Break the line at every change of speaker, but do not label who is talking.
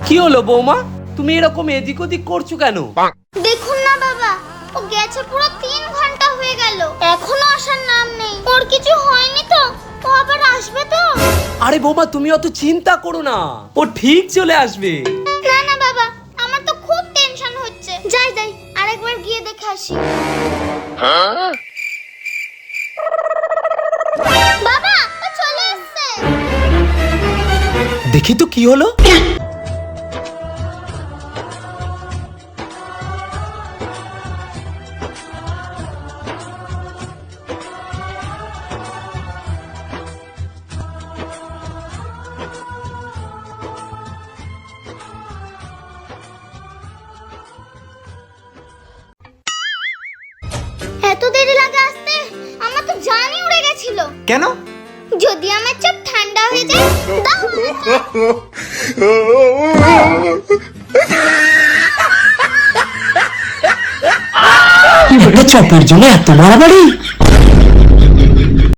কি হলো বৌমা, তুমি এরকম এদিক ওদিক করছো কেন?
দেখুন না বাবা, ও গেছে পুরো 3 ঘন্টা হয়ে গেল, এখনো আসার নাম নেই। ওর কিছু হয়নি তো? ও আবার আসবে তো?
আরে বৌমা তুমি অত চিন্তা করো না, ও ঠিক চলে আসবে।
না না বাবা, আমার তো খুব টেনশন হচ্ছে। যাই যাই, আরেকবার গিয়ে দেখে আসি। বাবা, ও চলে এসেছে।
দেখি তো কি হলো।
এত দেরি লাগে আসতে? আমার তো জানই উড়ে গেছিল।
কেন?
যদি আমার চোখ ঠান্ডা হয়ে যায়?
চপের জন্য এত মারামারি?